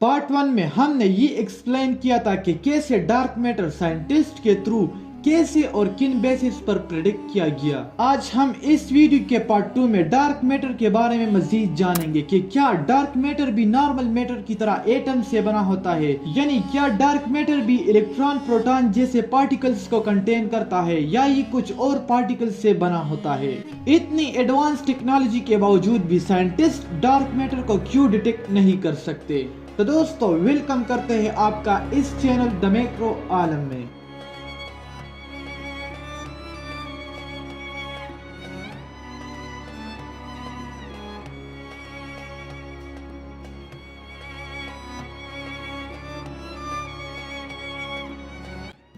Part 1 में हमने ये एक्सप्लेन किया था कि कैसे डार्क मैटर साइंटिस्ट के थ्रू कैसे और किन बेसिस पर प्रेडिक्ट किया गया। आज हम इस वीडियो के पार्ट 2 में डार्क मैटर के बारे में मजीद जानेंगे कि क्या डार्क मैटर भी नॉर्मल मैटर की तरह एटम से बना होता है, यानी क्या डार्क मैटर भी इलेक्ट्रॉन प्रोटॉन जैसे पार्टिकल्स को कंटेन करता है या ये कुछ और पार्टिकल्स से बना होता है। इतनी एडवांस टेक्नोलॉजी के बावजूद भी साइंटिस्ट डार्क मैटर को क्यों डिटेक्ट नहीं कर सकते। तो दोस्तों वेलकम करते हैं आपका इस चैनल द मैक्रो आलम में।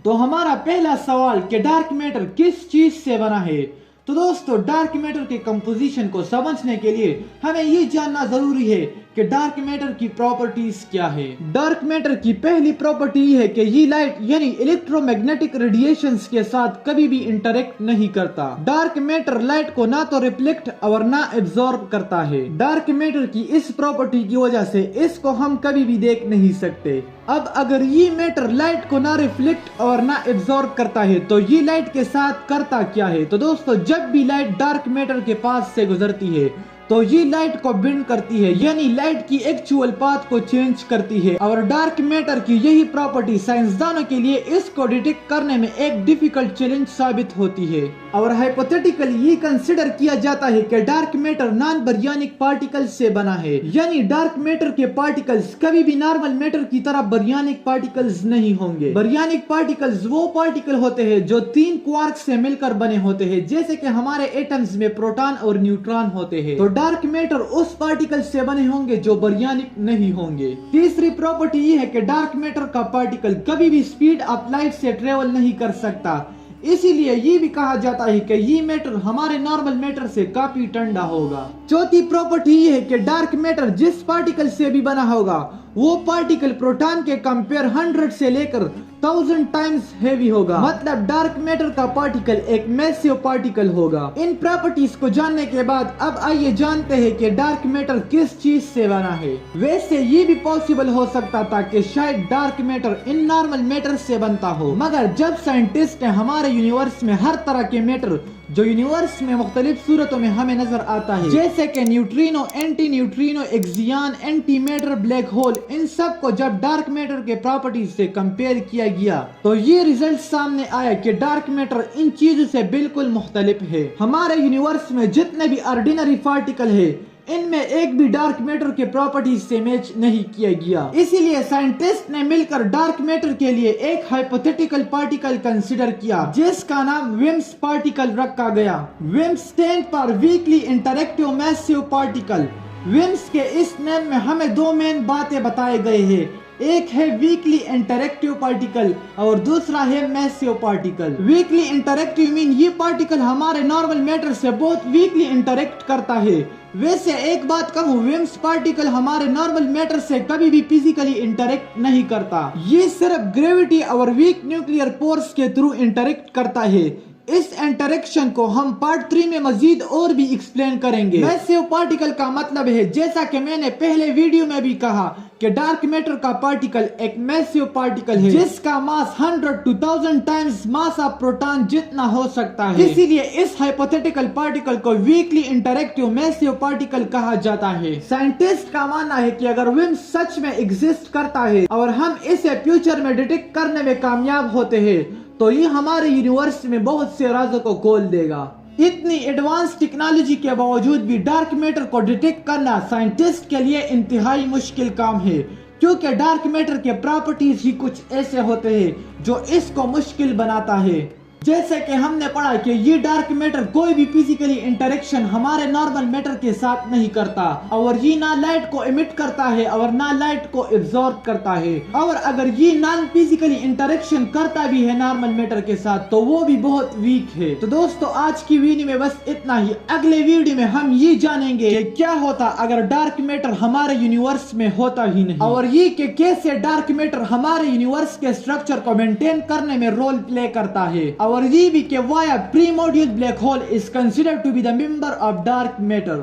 तो हमारा पहला सवाल कि डार्क मैटर किस चीज से बना है। तो दोस्तों डार्क मैटर के कंपोजिशन को समझने के लिए हमें ये जानना जरूरी है कि डार्क मैटर की प्रॉपर्टीज क्या है। डार्क मैटर की पहली प्रॉपर्टी है कि ये लाइट यानी इलेक्ट्रोमैग्नेटिक रेडिएशंस के साथ कभी भी इंटरेक्ट नहीं करता। डार्क मैटर लाइट को ना तो रिफ्लेक्ट और ना एब्जॉर्ब करता है। डार्क मैटर की इस प्रॉपर्टी की वजह से इसको हम कभी भी देख नहीं सकते। अब अगर ये मैटर लाइट को ना रिफ्लेक्ट और ना एब्जॉर्ब करता है तो ये लाइट के साथ करता क्या है। तो दोस्तों जब भी लाइट डार्क मैटर के पास से गुजरती है तो ये लाइट को बेंड करती है, यानी लाइट की एक्चुअल पाथ को चेंज करती है। और डार्क मैटर की यही प्रॉपर्टी साइंसदानों के लिए इसको डिटेक्ट करने में एक डिफिकल्ट चैलेंज साबित होती है। और हाइपोथेटिकली ये कंसिडर किया जाता है कि डार्क मैटर नॉन बारियोनिक पार्टिकल्स से बना है, यानी डार्क मैटर के पार्टिकल्स कभी भी नॉर्मल मैटर की तरह बारियोनिक पार्टिकल्स नहीं होंगे। बारियोनिक पार्टिकल्स वो पार्टिकल होते हैं जो 3 क्वार्क से मिलकर बने होते हैं, जैसे कि हमारे एटम्स में प्रोटॉन और न्यूट्रॉन होते हैं। तो डार्क मैटर उस पार्टिकल से बने होंगे जो बारियोनिक नहीं होंगे। तीसरी प्रॉपर्टी ये है कि डार्क मैटर का पार्टिकल कभी भी स्पीड ऑफ लाइट से ट्रेवल नहीं कर सकता, इसीलिए ये भी कहा जाता है कि ये मैटर हमारे नॉर्मल मैटर से काफी ठंडा होगा। चौथी प्रॉपर्टी ये है कि डार्क मैटर जिस पार्टिकल से भी बना होगा वो पार्टिकल प्रोटॉन के कंपेयर 100 से लेकर 1000 टाइम्स हेवी होगा, मतलब डार्क मैटर का पार्टिकल एक मैसिव पार्टिकल होगा। इन प्रॉपर्टीज को जानने के बाद अब आइए जानते हैं कि डार्क मैटर किस चीज से बना है। वैसे ये भी पॉसिबल हो सकता था कि शायद dark matter in normal matter से बनता हो, मगर जब साइंटिस्ट ने हमारे यूनिवर्स में हर तरह के मैटर जो यूनिवर्स में मुख्तलिफ सूरतों में हमें नजर आता है, जैसे कि neutrino, anti neutrino, एक्सियन, anti matter, black hole, इन सब को जब डार्क मैटर के प्रॉपर्टीज से कंपेयर किया गया तो ये रिजल्ट सामने आया कि डार्क मैटर इन चीजों से बिल्कुल मुख्तलिफ है। हमारे यूनिवर्स में जितने भी ऑर्डिनरी पार्टिकल है इनमें एक भी डार्क मैटर के प्रॉपर्टीज से मैच नहीं किया गया। इसीलिए साइंटिस्ट ने मिलकर डार्क मैटर के लिए एक हाइपोथेटिकल पार्टिकल कंसीडर किया जिसका नाम विम्स पार्टिकल रखा गया। WIMPs stand for weakly interactive massive particle. WIMPs के इस नेम में हमें 2 मेन बातें बताए गए हैं, एक है वीकली इंटरेक्टिव पार्टिकल और दूसरा है massive particle. Weekly interactive mean ये पार्टिकल हमारे नॉर्मल मैटर से बहुत वीकली इंटरेक्ट करता है। वैसे एक बात कहूँ, विम्स पार्टिकल हमारे नॉर्मल मैटर से कभी भी फिजिकली इंटरेक्ट नहीं करता, ये सिर्फ ग्रेविटी और वीक न्यूक्लियर फोर्स के थ्रू इंटरेक्ट करता है। इस इंटरेक्शन को हम पार्ट 3 में मजीद और भी एक्सप्लेन करेंगे। मैसिव पार्टिकल का मतलब है, जैसा कि मैंने पहले वीडियो में भी कहा, कि डार्क मैटर का पार्टिकल एक मैसिव पार्टिकल है जिसका मास 100 to 1000 times mass of proton जितना हो सकता है। इसीलिए इस हाइपोथेटिकल पार्टिकल को वीकली इंटरेक्टिव मैसिव पार्टिकल कहा जाता है। साइंटिस्ट का मानना है कि अगर विम्स सच में एग्जिस्ट करता है और हम इसे फ्यूचर में डिटेक्ट करने में कामयाब होते हैं तो ये हमारे यूनिवर्स में बहुत से राजों को खोल देगा। इतनी एडवांस टेक्नोलॉजी के बावजूद भी डार्क मैटर को डिटेक्ट करना साइंटिस्ट के लिए इंतहाई मुश्किल काम है, क्योंकि डार्क मैटर के प्रॉपर्टीज ही कुछ ऐसे होते हैं जो इसको मुश्किल बनाता है। जैसे कि हमने पढ़ा कि ये डार्क मैटर कोई भी फिजिकली इंटरेक्शन हमारे नॉर्मल मैटर के साथ नहीं करता, और ये ना लाइट को इमिट करता है और ना लाइट को एब्जॉर्ब करता है, और अगर ये नॉन फिजिकली इंटरेक्शन करता भी है नॉर्मल मैटर के साथ तो वो भी बहुत वीक है। तो दोस्तों आज की वीडियो में बस इतना ही। अगले वीडियो में हम ये जानेंगे कि क्या होता अगर डार्क मैटर हमारे यूनिवर्स में होता ही नहीं, और ये कि कैसे डार्क मैटर हमारे यूनिवर्स के स्ट्रक्चर को मेंटेन करने में रोल प्ले करता है, और ये भी कि why a primordial black hole is considered to be the member of dark matter।